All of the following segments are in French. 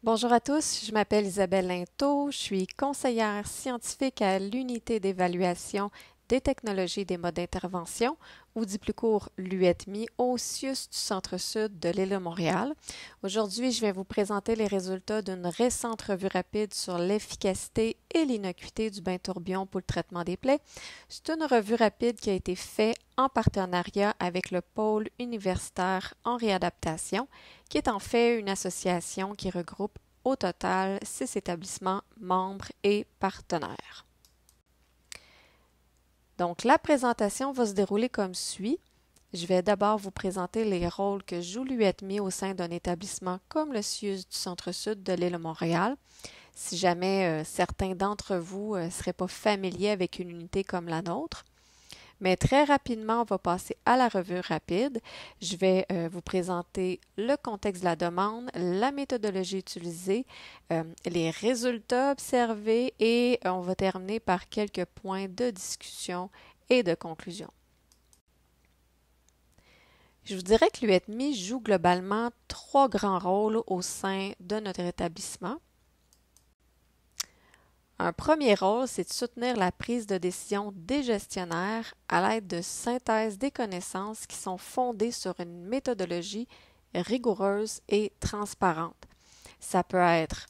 Bonjour à tous, je m'appelle Isabelle Linteau, je suis conseillère scientifique à l'unité d'évaluation des technologies des modes d'intervention, ou dit plus court l'UETMI, au CIUS du Centre-Sud de l'île de Montréal. Aujourd'hui, je vais vous présenter les résultats d'une récente revue rapide sur l'efficacité et l'innocuité du bain tourbillon pour le traitement des plaies. C'est une revue rapide qui a été faite en partenariat avec le pôle universitaire en réadaptation, qui est en fait une association qui regroupe au total 6 établissements membres et partenaires. Donc, la présentation va se dérouler comme suit. Je vais d'abord vous présenter les rôles que joue l'UETMI au sein d'un établissement comme le CIUS du Centre-Sud de l'île de Montréal. Si jamais certains d'entre vous ne seraient pas familiers avec une unité comme la nôtre. Mais très rapidement, on va passer à la revue rapide. Je vais vous présenter le contexte de la demande, la méthodologie utilisée, les résultats observés et on va terminer par quelques points de discussion et de conclusion. Je vous dirais que l'UETMI joue globalement 3 grands rôles au sein de notre établissement. Un premier rôle, c'est de soutenir la prise de décision des gestionnaires à l'aide de synthèse des connaissances qui sont fondées sur une méthodologie rigoureuse et transparente. Ça peut être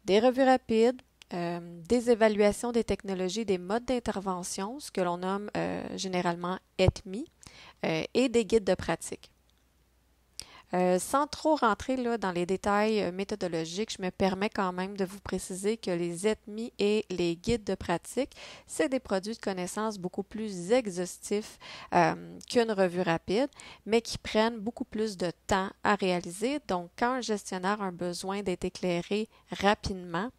des revues rapides, des évaluations des technologies des modes d'intervention, ce que l'on nomme généralement ETMI, et des guides de pratique. Sans trop rentrer là, dans les détails méthodologiques, je me permets quand même de vous préciser que les ETMI et les guides de pratique, c'est des produits de connaissances beaucoup plus exhaustifs qu'une revue rapide, mais qui prennent beaucoup plus de temps à réaliser. Donc, quand un gestionnaire a un besoin d'être éclairé rapidement,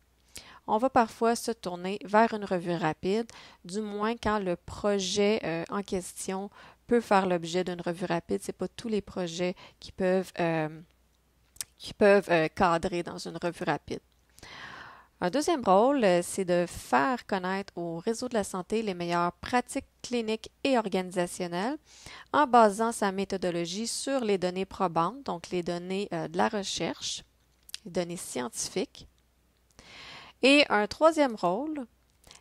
on va parfois se tourner vers une revue rapide, du moins quand le projet en question peut faire l'objet d'une revue rapide. Ce n'est pas tous les projets qui peuvent cadrer dans une revue rapide. Un deuxième rôle, c'est de faire connaître au réseau de la santé les meilleures pratiques cliniques et organisationnelles en basant sa méthodologie sur les données probantes, donc les données de la recherche, les données scientifiques. Et un troisième rôle,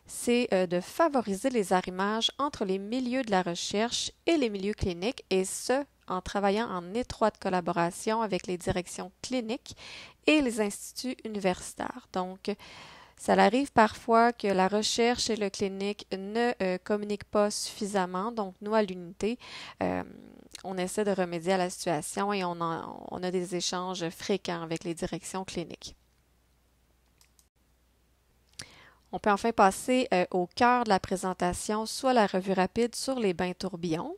c'est de favoriser les arrimages entre les milieux de la recherche et les milieux cliniques, et ce, en travaillant en étroite collaboration avec les directions cliniques et les instituts universitaires. Donc, ça arrive parfois que la recherche et le clinique ne communiquent pas suffisamment. Donc, nous, à l'unité, on essaie de remédier à la situation et on a des échanges fréquents avec les directions cliniques. On peut enfin passer au cœur de la présentation, soit la revue rapide sur les bains tourbillons.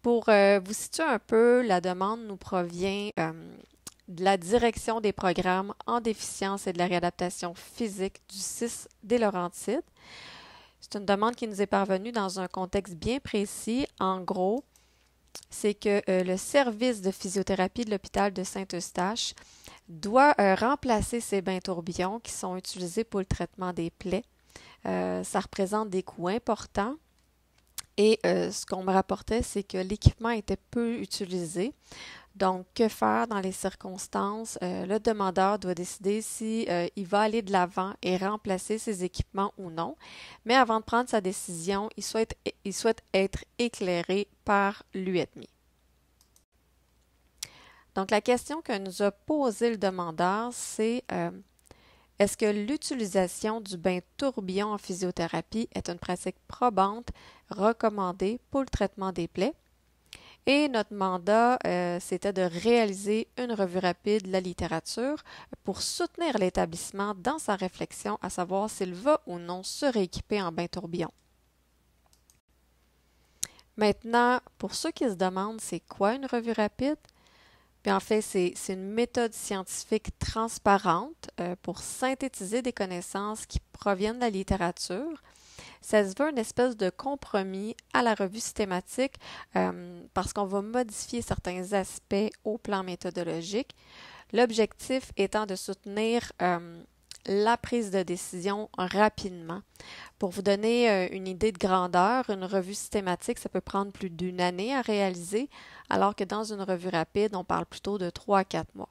Pour vous situer un peu, la demande nous provient de la direction des programmes en déficience et de la réadaptation physique du 6 des Laurentides. C'est une demande qui nous est parvenue dans un contexte bien précis. En gros, c'est que le service de physiothérapie de l'hôpital de Saint-Eustache doit remplacer ces bains tourbillons qui sont utilisés pour le traitement des plaies. Ça représente des coûts importants et ce qu'on me rapportait, c'est que l'équipement était peu utilisé. Donc, que faire dans les circonstances? Le demandeur doit décider si il va aller de l'avant et remplacer ses équipements ou non. Mais avant de prendre sa décision, il souhaite être éclairé par l'UETMI. Donc, la question que nous a posée le demandeur, c'est est-ce que l'utilisation du bain tourbillon en physiothérapie est une pratique probante recommandée pour le traitement des plaies? Et notre mandat, c'était de réaliser une revue rapide de la littérature pour soutenir l'établissement dans sa réflexion à savoir s'il va ou non se rééquiper en bain tourbillon. Maintenant, pour ceux qui se demandent c'est quoi une revue rapide, bien, en fait, c'est une méthode scientifique transparente pour synthétiser des connaissances qui proviennent de la littérature. Ça se veut une espèce de compromis à la revue systématique parce qu'on va modifier certains aspects au plan méthodologique. L'objectif étant de soutenir la prise de décision rapidement. Pour vous donner une idée de grandeur, une revue systématique, ça peut prendre plus d'1 année à réaliser, alors que dans une revue rapide, on parle plutôt de 3 à 4 mois.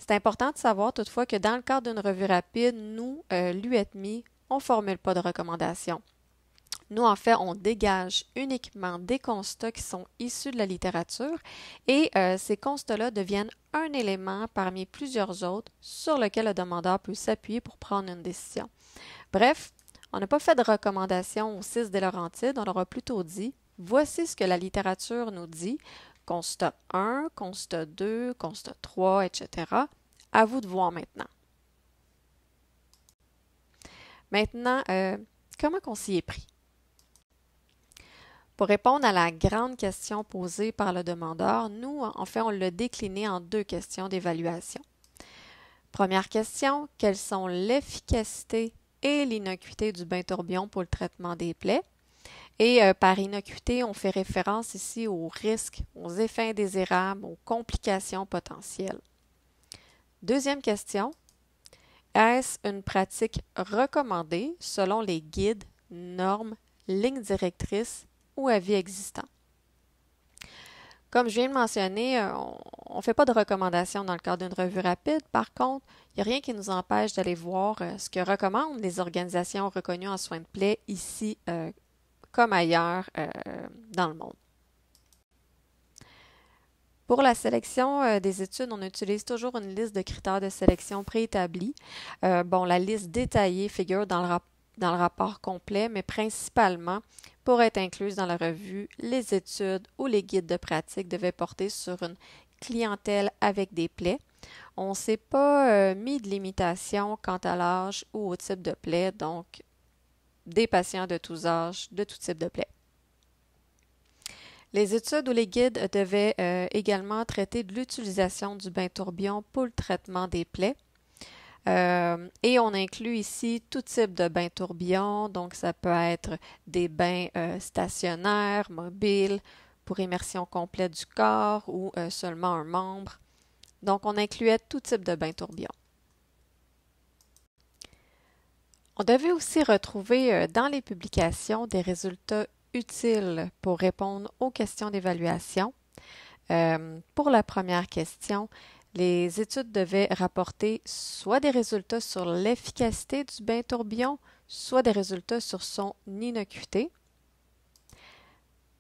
C'est important de savoir toutefois que dans le cadre d'une revue rapide, nous, l'UETMI, on ne formule pas de recommandations. Nous, en fait, on dégage uniquement des constats qui sont issus de la littérature et ces constats-là deviennent un élément parmi plusieurs autres sur lequel le demandeur peut s'appuyer pour prendre une décision. Bref, on n'a pas fait de recommandation aux 6 des Laurentides, on leur a plutôt dit « Voici ce que la littérature nous dit, constat 1, constat 2, constat 3, etc. À vous de voir maintenant. » Maintenant, comment on s'y est pris? Pour répondre à la grande question posée par le demandeur, nous, en fait, on l'a décliné en 2 questions d'évaluation. Première question, quelles sont l'efficacité et l'innocuité du bain tourbillon pour le traitement des plaies? Et par innocuité, on fait référence ici aux risques, aux effets indésirables, aux complications potentielles. Deuxième question, est-ce une pratique recommandée selon les guides, normes, lignes directrices ou avis existants? Comme je viens de mentionner, on ne fait pas de recommandations dans le cadre d'une revue rapide. Par contre, il n'y a rien qui nous empêche d'aller voir ce que recommandent les organisations reconnues en soins de plaie ici comme ailleurs dans le monde. Pour la sélection des études, on utilise toujours une liste de critères de sélection préétablis. La liste détaillée figure dans le rapport complet, mais principalement, pour être incluse dans la revue, les études ou les guides de pratique devaient porter sur une clientèle avec des plaies. On ne s'est pas mis de limitation quant à l'âge ou au type de plaie, donc des patients de tous âges, de tout type de plaie. Les études ou les guides devaient également traiter de l'utilisation du bain tourbillon pour le traitement des plaies. Et on inclut ici tout type de bain tourbillon, donc ça peut être des bains stationnaires, mobiles, pour immersion complète du corps ou seulement un membre. Donc on incluait tout type de bain tourbillon. On devait aussi retrouver dans les publications des résultats utiles pour répondre aux questions d'évaluation. Pour la première question, les études devaient rapporter soit des résultats sur l'efficacité du bain tourbillon, soit des résultats sur son innocuité.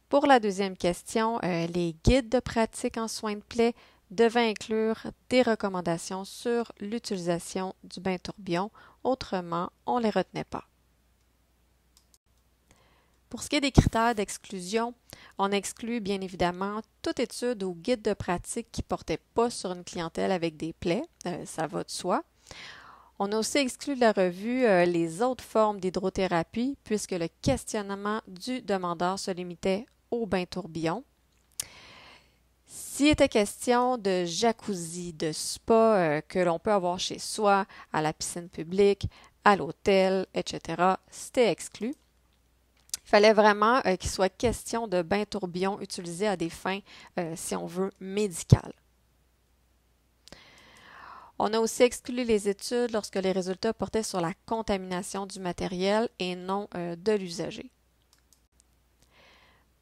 Pour la deuxième question, les guides de pratique en soins de plaie devaient inclure des recommandations sur l'utilisation du bain tourbillon. Autrement, on ne les retenait pas. Pour ce qui est des critères d'exclusion, on exclut bien évidemment toute étude ou guide de pratique qui ne portait pas sur une clientèle avec des plaies, ça va de soi. On a aussi exclu de la revue les autres formes d'hydrothérapie puisque le questionnement du demandeur se limitait au bain tourbillon. S'il était question de jacuzzi, de spa que l'on peut avoir chez soi, à la piscine publique, à l'hôtel, etc., c'était exclu. Il fallait vraiment qu'il soit question de bain tourbillon utilisé à des fins, si on veut, médicales. On a aussi exclu les études lorsque les résultats portaient sur la contamination du matériel et non de l'usager.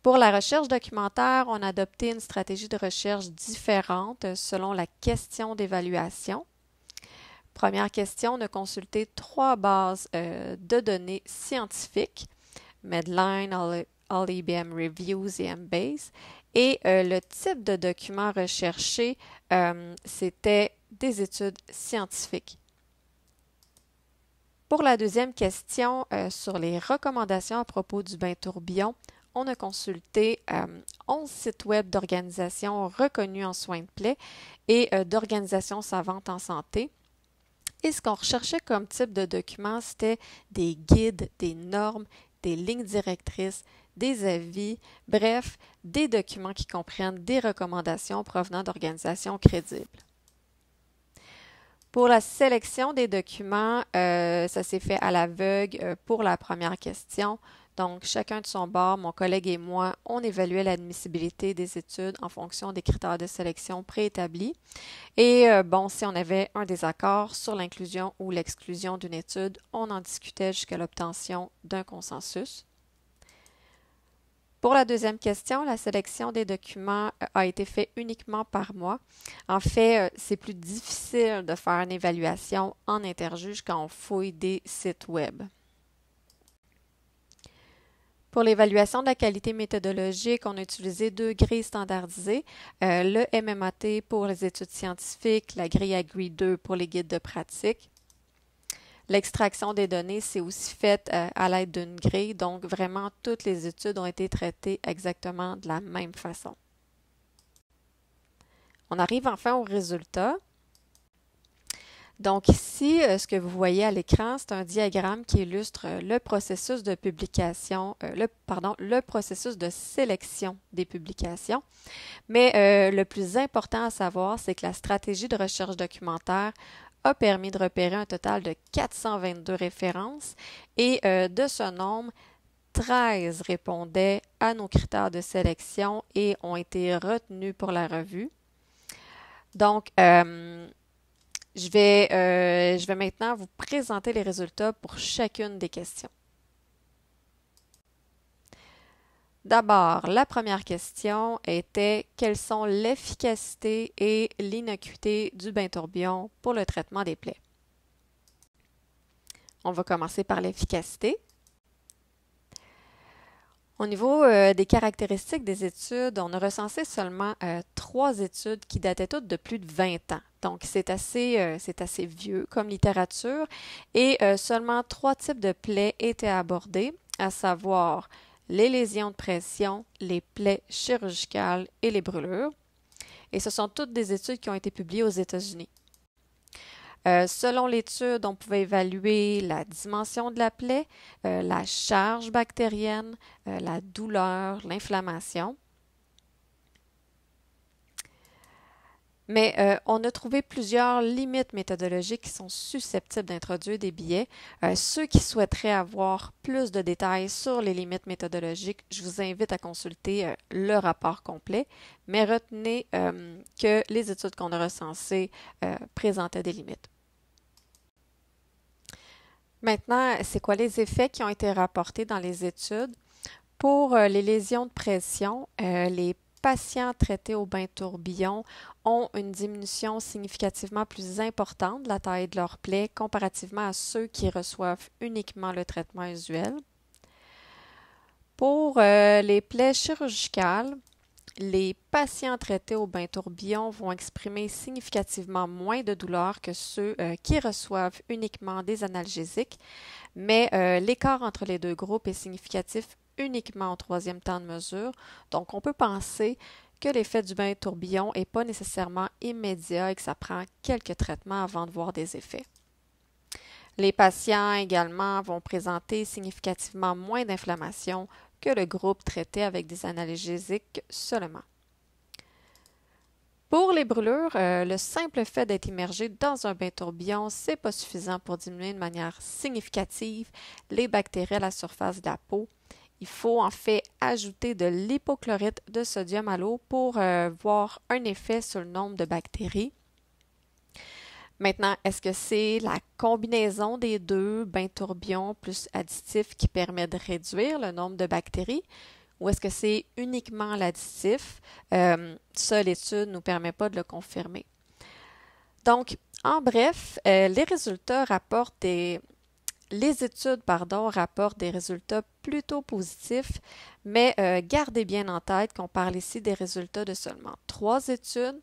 Pour la recherche documentaire, on a adopté une stratégie de recherche différente selon la question d'évaluation. Première question, on a consulté 3 bases de données scientifiques, Medline, AllIBM Reviews et Embase. Et le type de document recherché, c'était des études scientifiques. Pour la deuxième question, sur les recommandations à propos du bain tourbillon, on a consulté 11 sites web d'organisations reconnues en soins de plaie et d'organisations savantes en santé. Et ce qu'on recherchait comme type de document, c'était des guides, des normes, des lignes directrices, des avis, bref, des documents qui comprennent des recommandations provenant d'organisations crédibles. Pour la sélection des documents, ça s'est fait à l'aveugle pour la première question. Donc, chacun de son bord, mon collègue et moi, on évaluait l'admissibilité des études en fonction des critères de sélection préétablis. Et si on avait un désaccord sur l'inclusion ou l'exclusion d'une étude, on en discutait jusqu'à l'obtention d'un consensus. Pour la deuxième question, la sélection des documents a été faite uniquement par moi. En fait, c'est plus difficile de faire une évaluation en interjuge quand on fouille des sites web. Pour l'évaluation de la qualité méthodologique, on a utilisé deux grilles standardisées, le MMAT pour les études scientifiques, la grille AGRI 2 pour les guides de pratique. L'extraction des données, c'est aussi faite à l'aide d'une grille, donc vraiment toutes les études ont été traitées exactement de la même façon. On arrive enfin au résultat. Donc ici, ce que vous voyez à l'écran, c'est un diagramme qui illustre le processus de publication, le processus de sélection des publications. Mais le plus important à savoir, c'est que la stratégie de recherche documentaire a permis de repérer un total de 422 références et de ce nombre, 13 répondaient à nos critères de sélection et ont été retenus pour la revue. Donc, je vais maintenant vous présenter les résultats pour chacune des questions. D'abord, la première question était quelles sont l'efficacité et l'innocuité du bain tourbillon pour le traitement des plaies? On va commencer par l'efficacité. Au niveau des caractéristiques des études, on a recensé seulement 3 études qui dataient toutes de plus de 20 ans. Donc, c'est assez vieux comme littérature et seulement 3 types de plaies étaient abordés, à savoir les lésions de pression, les plaies chirurgicales et les brûlures. Et ce sont toutes des études qui ont été publiées aux États-Unis. Selon l'étude, on pouvait évaluer la dimension de la plaie, la charge bactérienne, la douleur, l'inflammation. Mais on a trouvé plusieurs limites méthodologiques qui sont susceptibles d'introduire des biais. Ceux qui souhaiteraient avoir plus de détails sur les limites méthodologiques, je vous invite à consulter le rapport complet, mais retenez que les études qu'on a recensées présentaient des limites. Maintenant, c'est quoi les effets qui ont été rapportés dans les études? Pour les lésions de pression, les patients traités au bain tourbillon ont une diminution significativement plus importante de la taille de leur plaie comparativement à ceux qui reçoivent uniquement le traitement usuel. Pour les plaies chirurgicales, les patients traités au bain tourbillon vont exprimer significativement moins de douleur que ceux qui reçoivent uniquement des analgésiques, mais l'écart entre les deux groupes est significatif uniquement au 3e temps de mesure. Donc, on peut penser que l'effet du bain tourbillon n'est pas nécessairement immédiat et que ça prend quelques traitements avant de voir des effets. Les patients également vont présenter significativement moins d'inflammation que le groupe traité avec des analgésiques seulement. Pour les brûlures, le simple fait d'être immergé dans un bain tourbillon, c'est pas suffisant pour diminuer de manière significative les bactéries à la surface de la peau. Il faut en fait ajouter de l'hypochlorite de sodium à l'eau pour voir un effet sur le nombre de bactéries. Maintenant, est-ce que c'est la combinaison des deux, bain tourbillon plus additif, qui permet de réduire le nombre de bactéries? Ou est-ce que c'est uniquement l'additif? Ça, l'étude ne nous permet pas de le confirmer. Donc, en bref, les études rapportent des résultats plutôt positifs, mais gardez bien en tête qu'on parle ici des résultats de seulement 3 études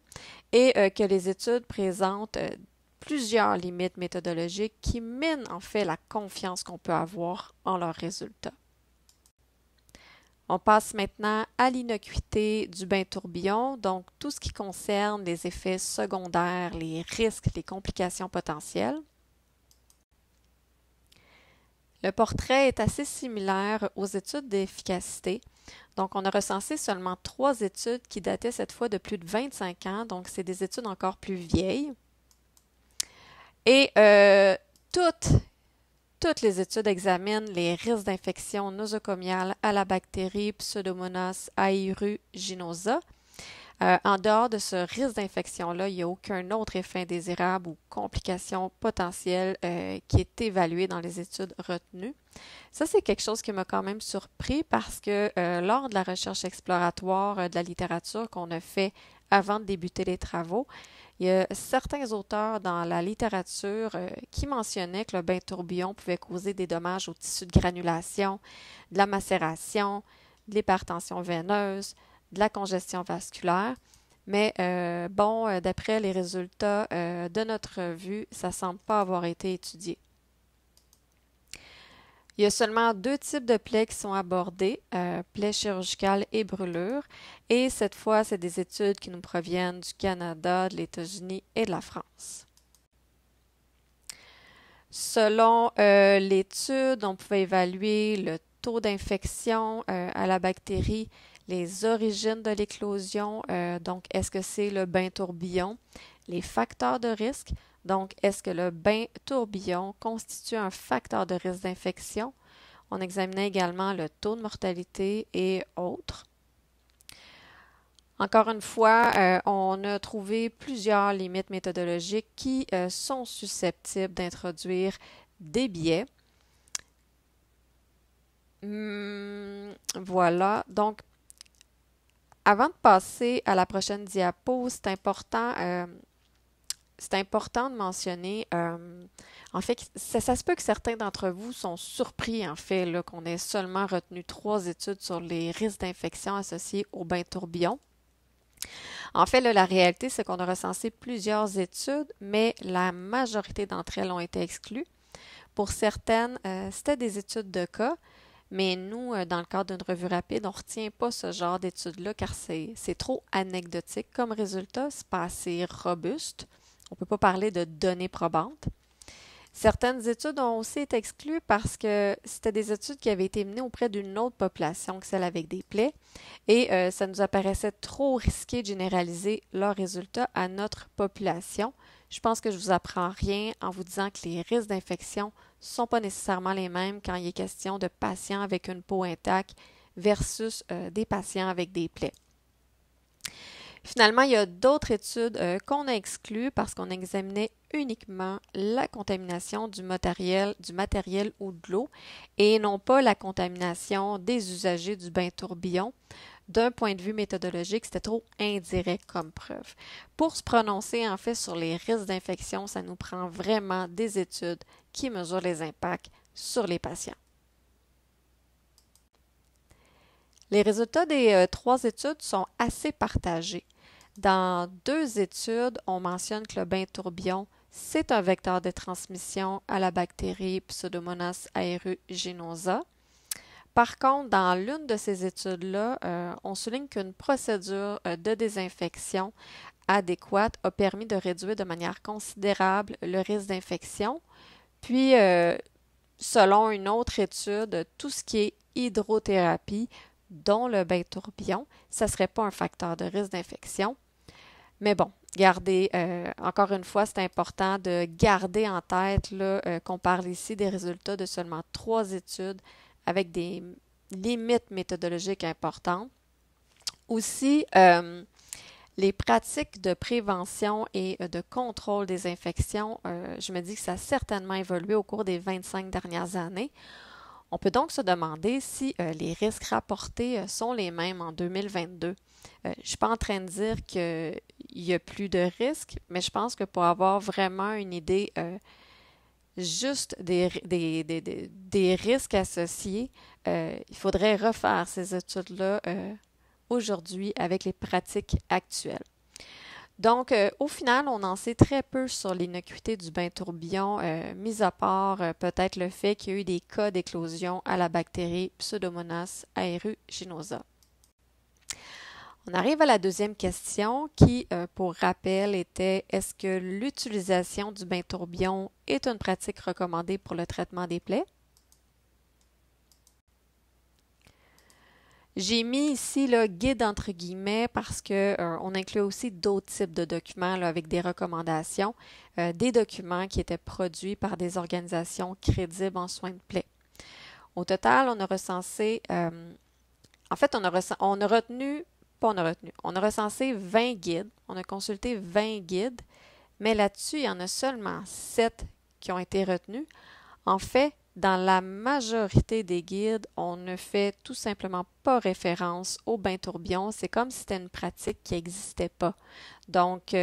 et que les études présentent plusieurs limites méthodologiques qui minent en fait la confiance qu'on peut avoir en leurs résultats. On passe maintenant à l'innocuité du bain tourbillon, donc tout ce qui concerne les effets secondaires, les risques, les complications potentielles. Le portrait est assez similaire aux études d'efficacité. Donc, on a recensé seulement 3 études qui dataient cette fois de plus de 25 ans, donc c'est des études encore plus vieilles. Et toutes les études examinent les risques d'infection nosocomiale à la bactérie Pseudomonas aeruginosa, En dehors de ce risque d'infection-là, il n'y a aucun autre effet indésirable ou complication potentielle qui est évalué dans les études retenues. Ça, c'est quelque chose qui m'a quand même surpris parce que lors de la recherche exploratoire de la littérature qu'on a fait avant de débuter les travaux, il y a certains auteurs dans la littérature qui mentionnaient que le bain tourbillon pouvait causer des dommages au tissu de granulation, de la macération, de l'hypertension veineuse, de la congestion vasculaire. Mais d'après les résultats de notre revue, ça ne semble pas avoir été étudié. Il y a seulement 2 types de plaies qui sont abordées, plaies chirurgicales et brûlures. Et cette fois, c'est des études qui nous proviennent du Canada, de l'États-Unis et de la France. Selon l'étude, on pouvait évaluer le taux d'infection à la bactérie, les origines de l'éclosion, donc est-ce que c'est le bain tourbillon, les facteurs de risque, donc est-ce que le bain tourbillon constitue un facteur de risque d'infection. On examinait également le taux de mortalité et autres. Encore une fois, on a trouvé plusieurs limites méthodologiques qui sont susceptibles d'introduire des biais. Voilà, donc avant de passer à la prochaine diapo, c'est important de mentionner, en fait, ça se peut que certains d'entre vous sont surpris, en fait, là, qu'on ait seulement retenu 3 études sur les risques d'infection associés au bain tourbillon. En fait, là, la réalité, c'est qu'on a recensé plusieurs études, mais la majorité d'entre elles ont été exclues. Pour certaines, c'était des études de cas, mais nous, dans le cadre d'une revue rapide, on ne retient pas ce genre d'études-là car c'est trop anecdotique comme résultat, c'est pas assez robuste. On ne peut pas parler de données probantes. Certaines études ont aussi été exclues parce que c'était des études qui avaient été menées auprès d'une autre population que celle avec des plaies et ça nous apparaissait trop risqué de généraliser leurs résultats à notre population. Je pense que je ne vous apprends rien en vous disant que les risques d'infection ne sont pas nécessairement les mêmes quand il est question de patients avec une peau intacte versus des patients avec des plaies. Finalement, il y a d'autres études qu'on a exclues parce qu'on examinait uniquement la contamination du matériel ou de l'eau et non pas la contamination des usagers du bain tourbillon. D'un point de vue méthodologique, c'était trop indirect comme preuve. Pour se prononcer en fait sur les risques d'infection, ça nous prend vraiment des études qui mesurent les impacts sur les patients. Les résultats des 3 études sont assez partagés. Dans 2 études, on mentionne que le bain tourbillon, c'est un vecteur de transmission à la bactérie Pseudomonas aeruginosa. Par contre, dans l'une de ces études-là, on souligne qu'une procédure de désinfection adéquate a permis de réduire de manière considérable le risque d'infection. Puis, selon une autre étude, tout ce qui est hydrothérapie, dont le bain tourbillon, ça ne serait pas un facteur de risque d'infection. Mais bon, gardez, encore une fois, c'est important de garder en tête qu'on parle ici des résultats de seulement 3 études avec des limites méthodologiques importantes. Aussi, les pratiques de prévention et de contrôle des infections, je me dis que ça a certainement évolué au cours des 25 dernières années. On peut donc se demander si les risques rapportés sont les mêmes en 2022. Je ne suis pas en train de dire qu'il y a plus de risques, mais je pense que pour avoir vraiment une idée juste des risques associés, il faudrait refaire ces études-là aujourd'hui avec les pratiques actuelles. Donc, au final, on en sait très peu sur l'innocuité du bain tourbillon, mis à part peut-être le fait qu'il y a eu des cas d'éclosion à la bactérie Pseudomonas aeruginosa. On arrive à la deuxième question qui, pour rappel, était est-ce que l'utilisation du bain tourbillon est une pratique recommandée pour le traitement des plaies? J'ai mis ici le guide entre guillemets parce que on inclut aussi d'autres types de documents là, avec des recommandations, des documents qui étaient produits par des organisations crédibles en soins de plaies. Au total, on a recensé, on a retenu pas on a retenu. On a recensé 20 guides, on a consulté 20 guides, mais là-dessus, il y en a seulement 7 qui ont été retenus. En fait, dans la majorité des guides, on ne fait tout simplement pas référence au bain tourbillon. C'est comme si c'était une pratique qui n'existait pas. Donc,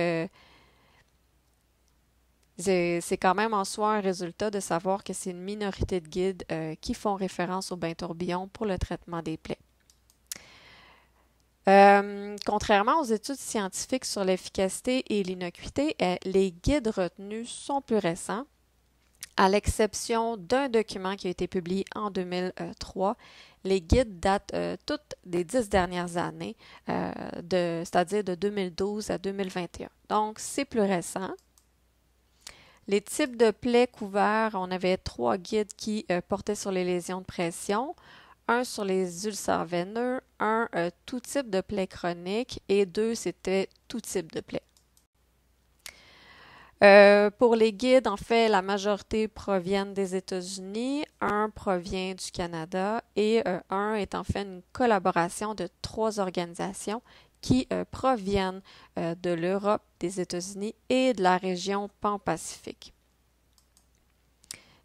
c'est quand même en soi un résultat de savoir que c'est une minorité de guides qui font référence au bain tourbillon pour le traitement des plaies. Contrairement aux études scientifiques sur l'efficacité et l'innocuité, les guides retenus sont plus récents, à l'exception d'un document qui a été publié en 2003. Les guides datent toutes des 10 dernières années, c'est-à-dire de 2012 à 2021. Donc, c'est plus récent. Les types de plaies couverts, on avait 3 guides qui portaient sur les lésions de pression, un sur les ulcères veineux, un tout type de plaies chroniques et 2 c'était tout type de plaies. Pour les guides, en fait, la majorité proviennent des États-Unis, un provient du Canada et un est en fait une collaboration de 3 organisations qui proviennent de l'Europe, des États-Unis et de la région Pan-Pacifique.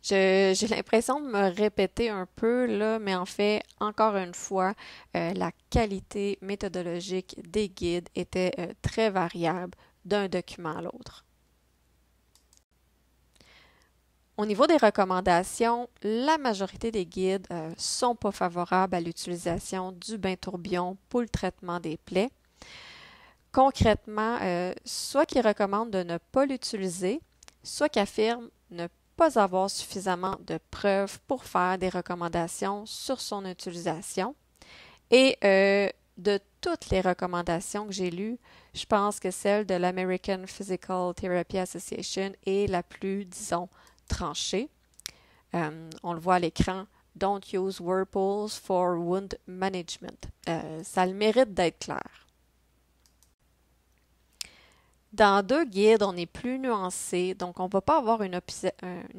J'ai l'impression de me répéter un peu là, mais en fait, encore une fois, la qualité méthodologique des guides était très variable d'un document à l'autre. Au niveau des recommandations, la majorité des guides ne sont pas favorables à l'utilisation du bain tourbillon pour le traitement des plaies. Concrètement, soit qu'ils recommandent de ne pas l'utiliser, soit qu'ils affirment ne pas avoir suffisamment de preuves pour faire des recommandations sur son utilisation. Et de toutes les recommandations que j'ai lues, je pense que celle de l'American Physical Therapy Association est la plus, disons, tranchée. On le voit à l'écran. Don't use whirlpools for wound management. Ça a le mérite d'être clair. Dans 2 guides, on est plus nuancé, donc on ne va pas avoir une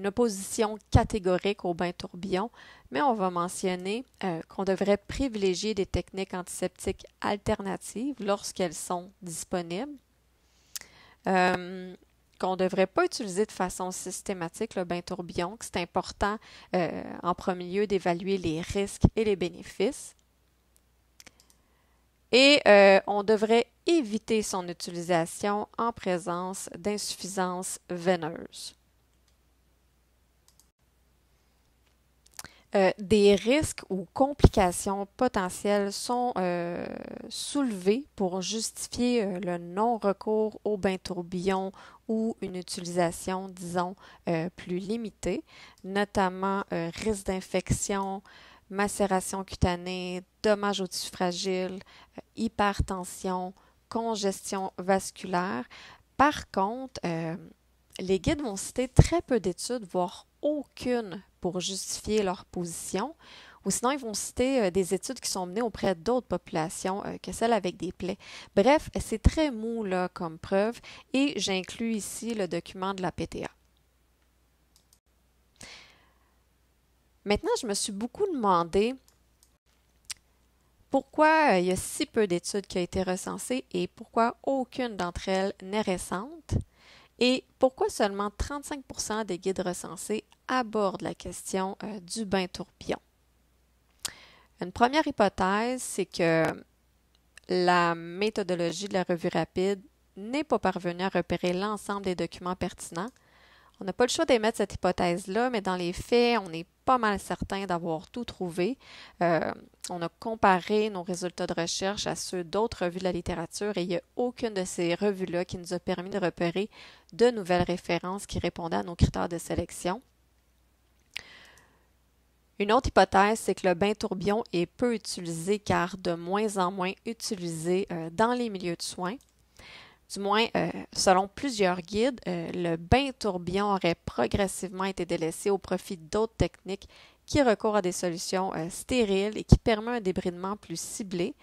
opposition catégorique au bain tourbillon, mais on va mentionner qu'on devrait privilégier des techniques antiseptiques alternatives lorsqu'elles sont disponibles, qu'on ne devrait pas utiliser de façon systématique le bain tourbillon, que c'est important en premier lieu d'évaluer les risques et les bénéfices. Et on devrait éviter son utilisation en présence d'insuffisance veineuse. Des risques ou complications potentielles sont soulevés pour justifier le non-recours au bain tourbillon ou une utilisation, disons, plus limitée, notamment risque d'infection, macération cutanée, dommages aux tissus fragiles, hypertension, congestion vasculaire. Par contre, les guides vont citer très peu d'études, voire aucune pour justifier leur position, ou sinon ils vont citer des études qui sont menées auprès d'autres populations que celles avec des plaies. Bref, c'est très mou là, comme preuve et j'inclus ici le document de la PTA. Maintenant, je me suis beaucoup demandé pourquoi il y a si peu d'études qui ont été recensées et pourquoi aucune d'entre elles n'est récente et pourquoi seulement 35% des guides recensés abordent la question du bain tourbillon. Une première hypothèse, c'est que la méthodologie de la revue rapide n'est pas parvenue à repérer l'ensemble des documents pertinents. On n'a pas le choix d'émettre cette hypothèse-là, mais dans les faits, on est pas mal certain d'avoir tout trouvé. On a comparé nos résultats de recherche à ceux d'autres revues de la littérature et il n'y a aucune de ces revues-là qui nous a permis de repérer de nouvelles références qui répondaient à nos critères de sélection. Une autre hypothèse, c'est que le bain tourbillon est peu utilisé car de moins en moins utilisé dans les milieux de soins. Du moins, selon plusieurs guides, le bain tourbillon aurait progressivement été délaissé au profit d'autres techniques qui recourent à des solutions stériles et qui permettent un débridement plus ciblé.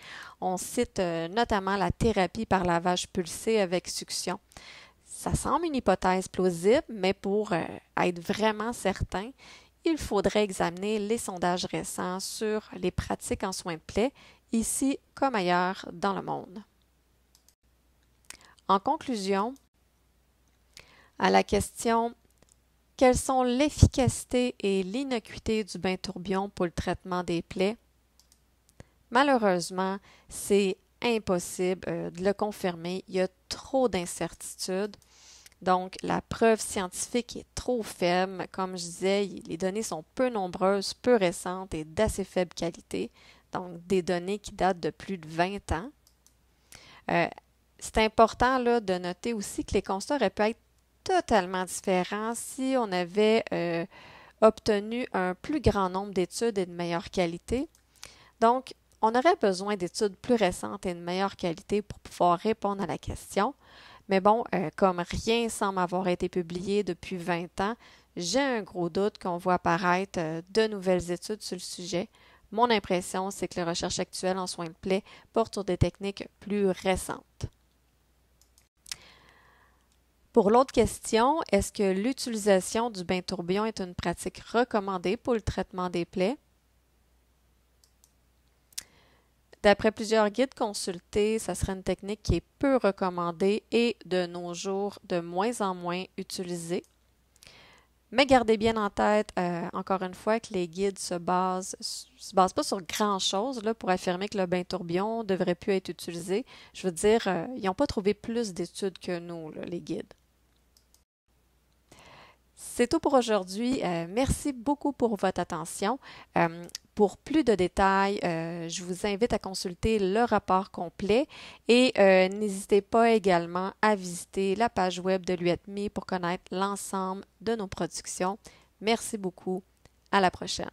On cite notamment la thérapie par lavage pulsé avec succion. Ça semble une hypothèse plausible, mais pour être vraiment certain, il faudrait examiner les sondages récents sur les pratiques en soins de plaie, ici comme ailleurs dans le monde. En conclusion, à la question « Quelles sont l'efficacité et l'innocuité du bain tourbillon pour le traitement des plaies? » Malheureusement, c'est impossible de le confirmer. Il y a trop d'incertitudes. Donc, la preuve scientifique est trop faible. Comme je disais, les données sont peu nombreuses, peu récentes et d'assez faible qualité. Donc, des données qui datent de plus de 20 ans. C'est important là, de noter aussi que les constats auraient pu être totalement différents si on avait obtenu un plus grand nombre d'études et de meilleure qualité. Donc, on aurait besoin d'études plus récentes et de meilleure qualité pour pouvoir répondre à la question. Mais bon, comme rien semble avoir été publié depuis 20 ans, j'ai un gros doute qu'on voit apparaître de nouvelles études sur le sujet. Mon impression, c'est que les recherches actuelles en soins de plaie portent sur des techniques plus récentes. Pour l'autre question, est-ce que l'utilisation du bain tourbillon est une pratique recommandée pour le traitement des plaies? D'après plusieurs guides consultés, ça serait une technique qui est peu recommandée et de nos jours de moins en moins utilisée. Mais gardez bien en tête, encore une fois, que les guides se basent pas sur grand-chose là, pour affirmer que le bain tourbillon devrait plus être utilisé. Je veux dire, ils n'ont pas trouvé plus d'études que nous, là, les guides. C'est tout pour aujourd'hui. Merci beaucoup pour votre attention. Pour plus de détails, je vous invite à consulter le rapport complet et n'hésitez pas également à visiter la page web de l'UETMI pour connaître l'ensemble de nos productions. Merci beaucoup. À la prochaine.